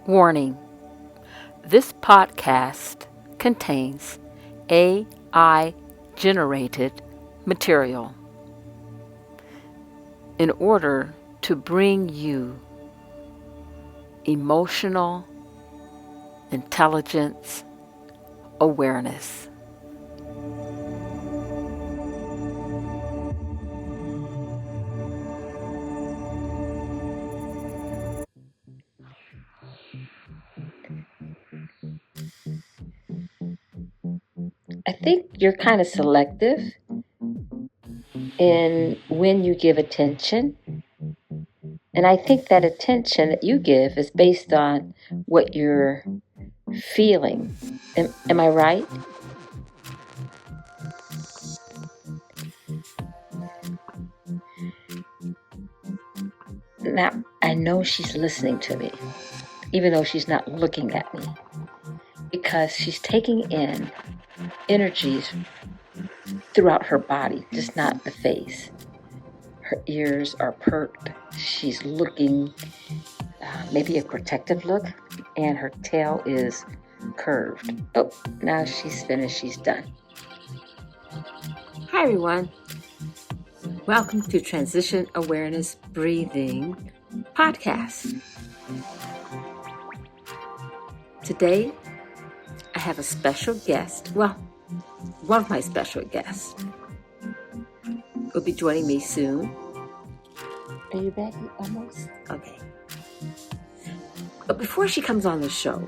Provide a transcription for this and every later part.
Warning: this podcast contains AI generated material. In order to bring you emotional intelligence awareness. I think you're kind of selective in when you give attention. And I think that attention that you give is based on what you're feeling. Am I right? Now, I know she's listening to me, even though she's not looking at me, because she's taking in energies throughout her body, just not the face. Her ears are perked. She's looking, maybe a protective look, and her tail is curved. Oh, now she's finished. She's done. Hi, everyone. Welcome to Transition Awareness Breathing Podcast. Today, I have a special guest. Well, one of my special guests will be joining me soon. Are you ready? Almost? Okay. But before she comes on the show,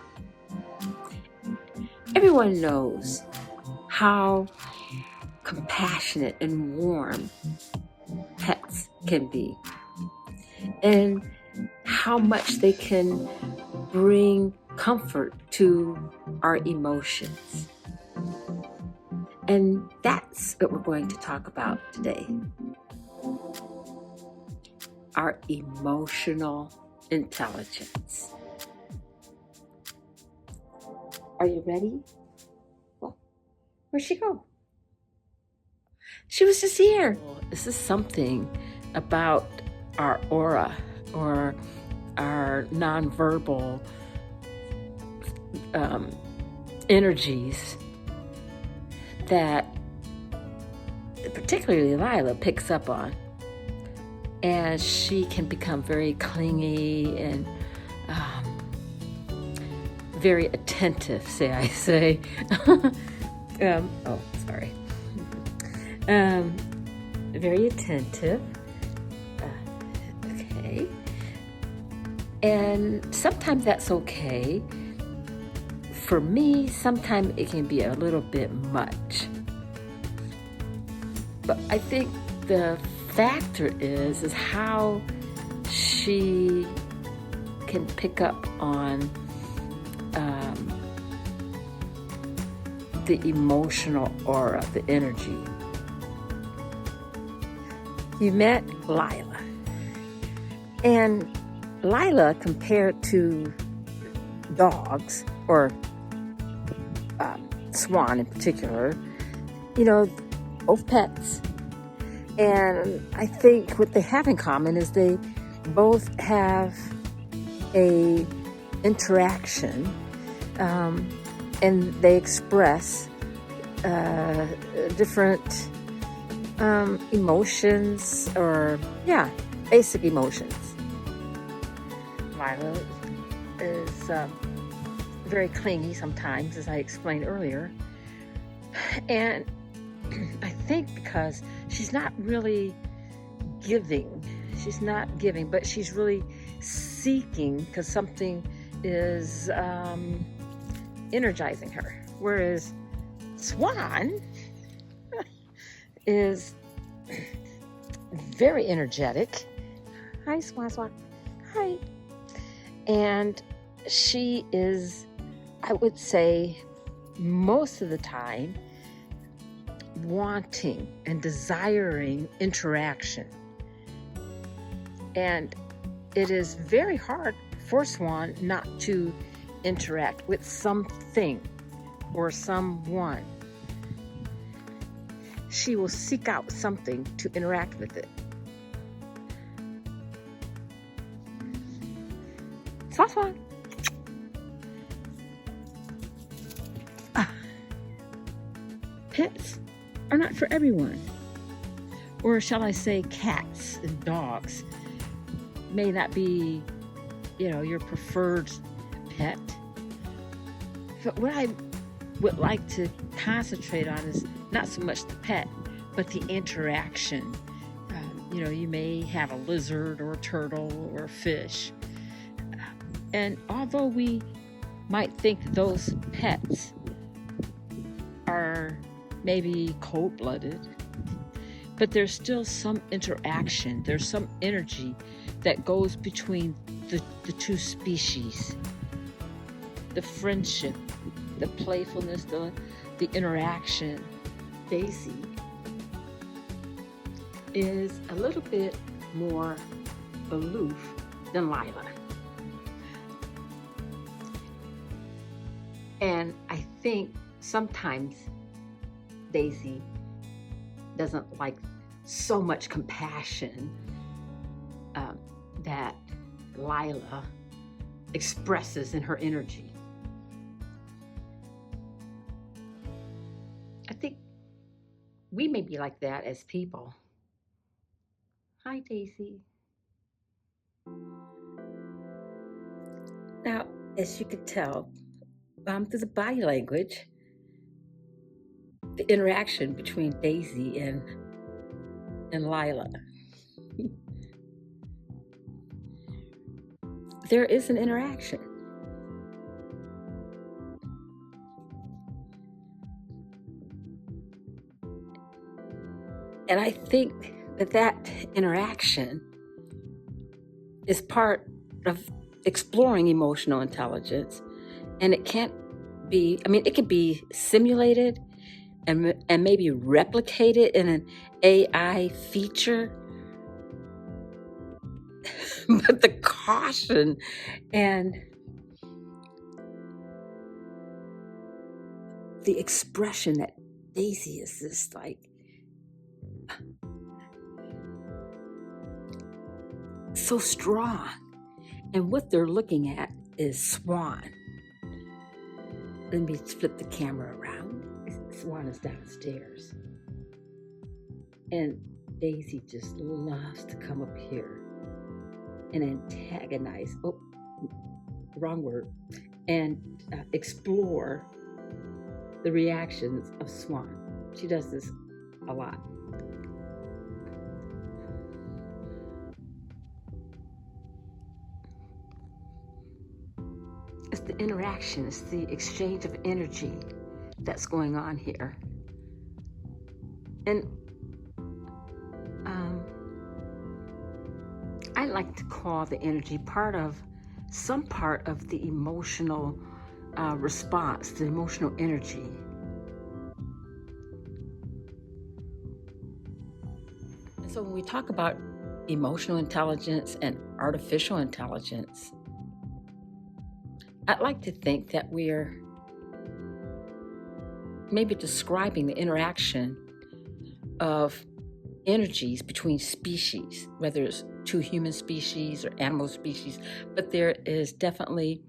everyone knows how compassionate and warm pets can be, and how much they can bring comfort to our emotions. And that's what we're going to talk about today. Our emotional intelligence. Are you ready? Well, where'd she go? She was just here. This is something about our aura or our nonverbal energies that particularly Lila picks up on. And she can become very clingy and very attentive, say. Sorry. Very attentive. Okay. And sometimes that's okay. For me, sometimes it can be a little bit much. But I think the factor is how she can pick up on the emotional aura, the energy. You met Lila. And Lila, compared to dogs, or Swan in particular, both pets. And I think what they have in common is they both have a interaction, and they express different emotions, or basic emotions. Lila is very clingy sometimes, as I explained earlier, and I think because she's not really giving, but she's really seeking, because something is energizing her. Whereas Swan is very energetic. Hi, Swan. Hi. And she is, I would say, most of the time, wanting and desiring interaction. And it is very hard for Swan not to interact with something or someone. She will seek out something to interact with it. Swan. pets are not for everyone. Or shall I say, cats and dogs may not be, your preferred pet. But what I would like to concentrate on is not so much the pet, but the interaction. You may have a lizard or a turtle or a fish. And although we might think those pets are maybe cold-blooded, but there's still some interaction. There's some energy that goes between the two species. The friendship, the playfulness, the interaction. Daisy is a little bit more aloof than Lila. And I think sometimes Daisy doesn't like so much compassion that Lila expresses in her energy. I think we may be like that as people. Hi, Daisy. Now, as you can tell, through the body language, the interaction between Daisy and Lila. There is an interaction. And I think that interaction is part of exploring emotional intelligence. And it can't be, it can be simulated and maybe replicated in an AI feature. But the caution and the expression that Daisy is this so strong. And what they're looking at is Swan. Let me flip the camera around. Swan is downstairs. And Daisy just loves to come up here and antagonize, wrong word, and explore the reactions of Swan. She does this a lot. It's the interaction, it's the exchange of energy that's going on here. And I like to call the energy some part of the emotional response, the emotional energy. And so when we talk about emotional intelligence and artificial intelligence, I'd like to think that we're maybe describing the interaction of energies between species, whether it's two human species or animal species, but there is definitely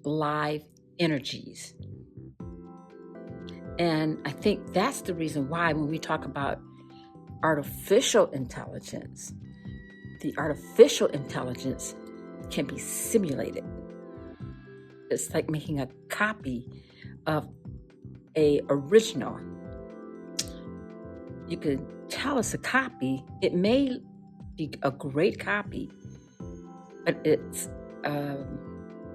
live energies. And I think that's the reason why when we talk about artificial intelligence, the artificial intelligence can be simulated. It's like making a copy of an original. You could tell it's a copy. It may be a great copy, but it's a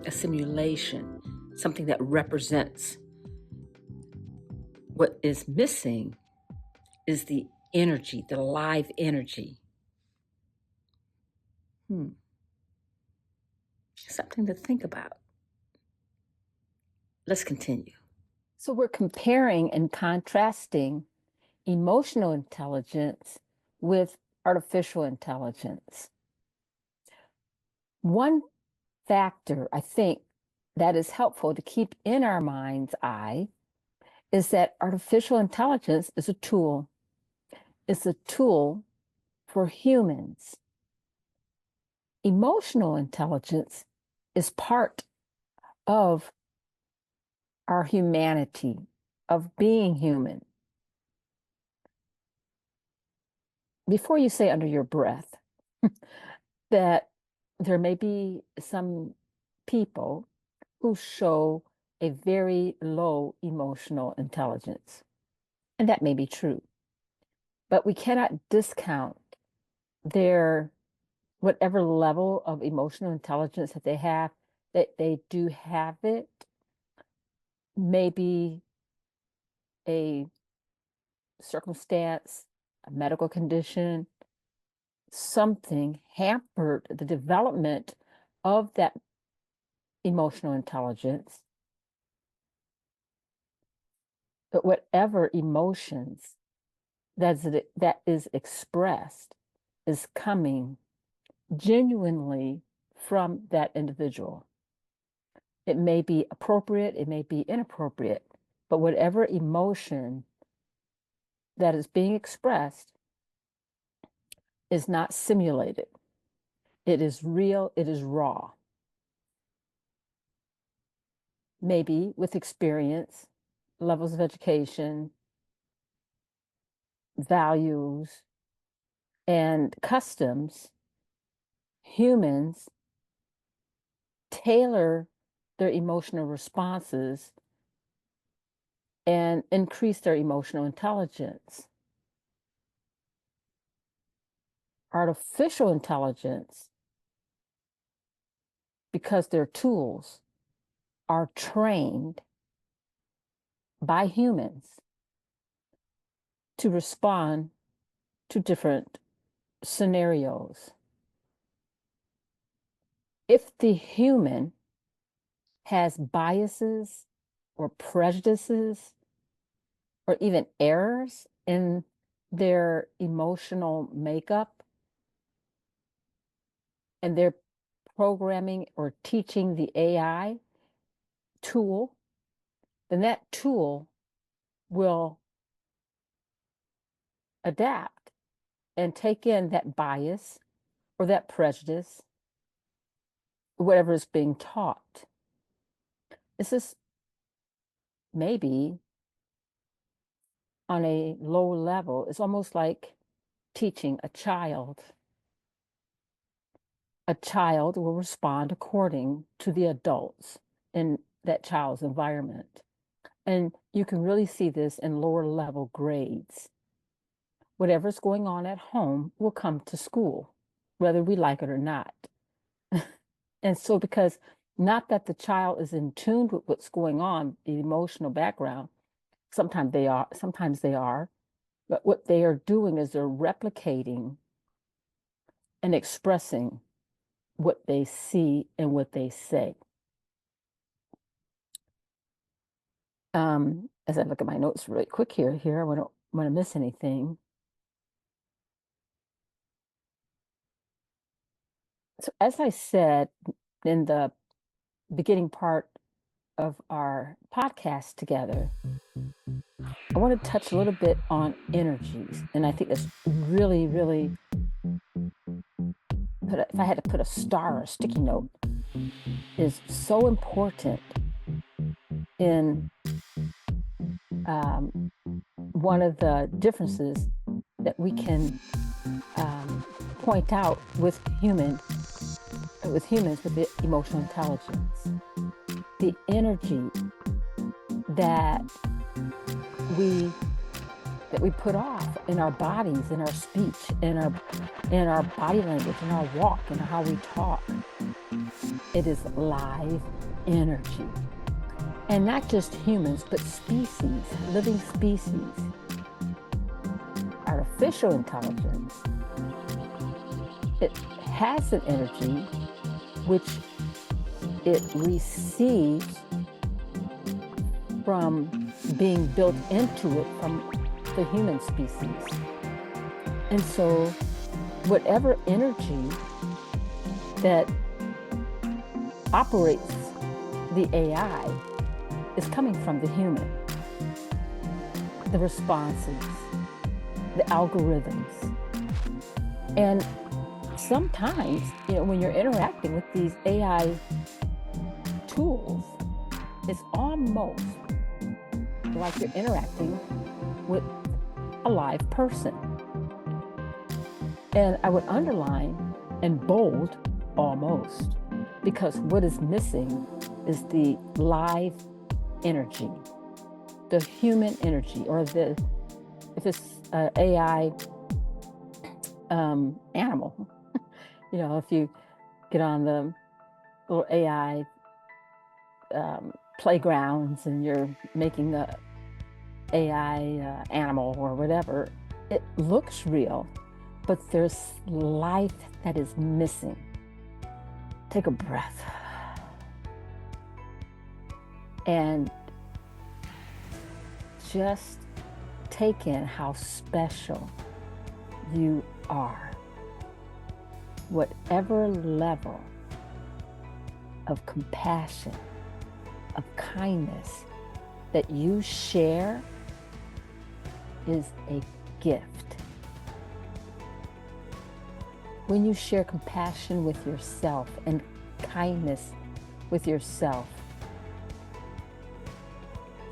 simulation, something that represents. What is missing is the energy, the live energy. Something to think about. Let's continue. So we're comparing and contrasting emotional intelligence with artificial intelligence. One factor, I think, that is helpful to keep in our mind's eye is that artificial intelligence is a tool. It's a tool for humans. Emotional intelligence is part of our humanity, of being human. before you say under your breath that there may be some people who show a very low emotional intelligence, and that may be true, but we cannot discount their whatever level of emotional intelligence that they have, that they do have it, maybe a circumstance, a medical condition, something hampered the development of that emotional intelligence. But whatever emotions that is expressed is coming genuinely from that individual. It may be appropriate, it may be inappropriate, but whatever emotion that is being expressed is not simulated. It is real, it is raw. Maybe with experience, levels of education, values, and customs, humans tailor their emotional responses and increase their emotional intelligence. Artificial intelligence, because their tools are trained by humans to respond to different scenarios. If the human has biases or prejudices or even errors in their emotional makeup, and they're programming or teaching the AI tool, then that tool will adapt and take in that bias or that prejudice, whatever is being taught. This is maybe on a low level. It's almost like teaching a child. A child will respond according to the adults in that child's environment. And you can really see this in lower level grades. Whatever's going on at home will come to school, whether we like it or not. And so, because not that the child is in tune with what's going on, the emotional background, sometimes they are, but what they are doing is they're replicating and expressing what they see and what they say. As I look at my notes really quick here, I don't want to miss anything. So as I said in the beginning part of our podcast together, I want to touch a little bit on energies. And I think that's really, really, if I had to put a star or a sticky note, is so important in one of the differences that we can point out with humans with the emotional intelligence. The energy that we put off in our bodies, in our speech, in our body language, in our walk, in how we talk. It is live energy. And not just humans, but species, living species. Artificial intelligence, it has an energy which it receives from being built into it from the human species. And so whatever energy that operates the AI is coming from the human. The responses, the algorithms. And sometimes, when you're interacting with these AI tools, it's almost like you're interacting with a live person. And I would underline and bold almost, because what is missing is the live energy, the human energy, or if it's an AI animal, if you get on the little AI playgrounds and you're making the AI animal or whatever, it looks real, but there's life that is missing. Take a breath and just take in how special you are. Whatever level of compassion, of kindness that you share is a gift. When you share compassion with yourself and kindness with yourself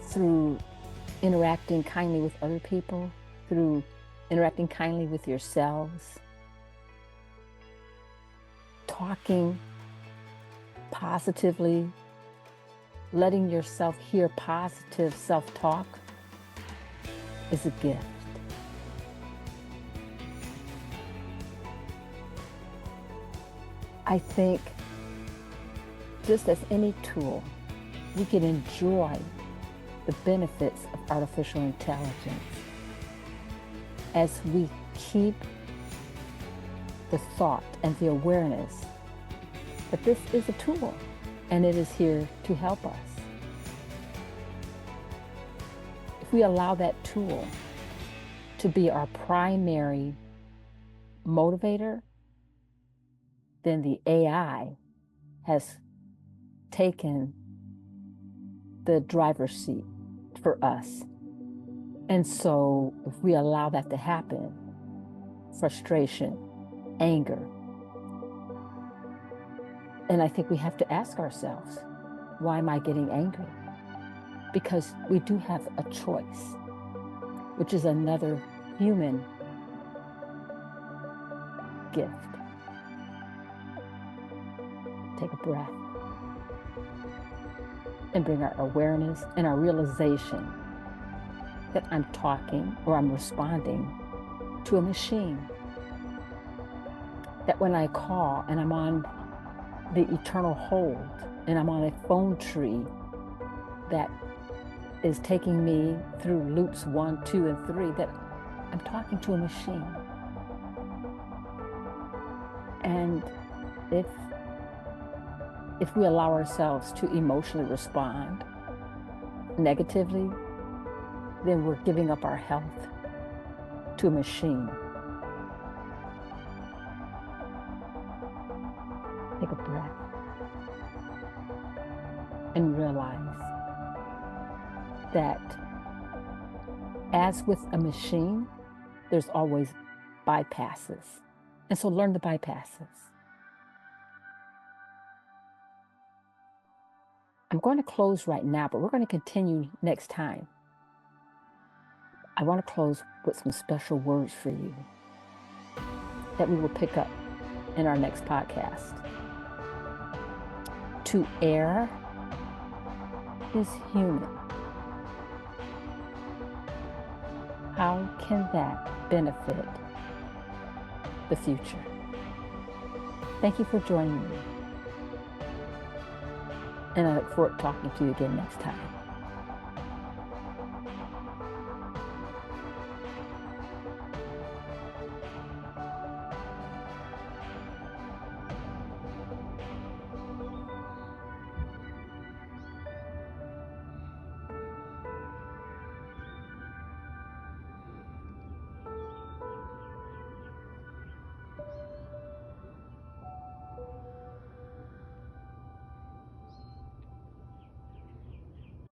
through interacting kindly with other people, through interacting kindly with yourselves, talking positively, letting yourself hear positive self-talk is a gift. I think just as any tool, we can enjoy the benefits of artificial intelligence as we keep the thought and the awareness that this is a tool and it is here to help us. If we allow that tool to be our primary motivator, then the AI has taken the driver's seat for us. And so if we allow that to happen, frustration, anger, and I think we have to ask ourselves, why am I getting angry? Because we do have a choice, which is another human gift. Take a breath and bring our awareness and our realization that I'm talking or I'm responding to a machine. That when I call and I'm on the eternal hold and I'm on a phone tree that is taking me through loops 1, 2, and 3, that I'm talking to a machine. And if we allow ourselves to emotionally respond negatively, then we're giving up our health to a machine. Take a breath and realize that as with a machine, there's always bypasses. And so learn the bypasses. I'm going to close right now, but we're going to continue next time. I want to close with some special words for you that we will pick up in our next podcast. To err is human. How can that benefit the future? Thank you for joining me. And I look forward to talking to you again next time.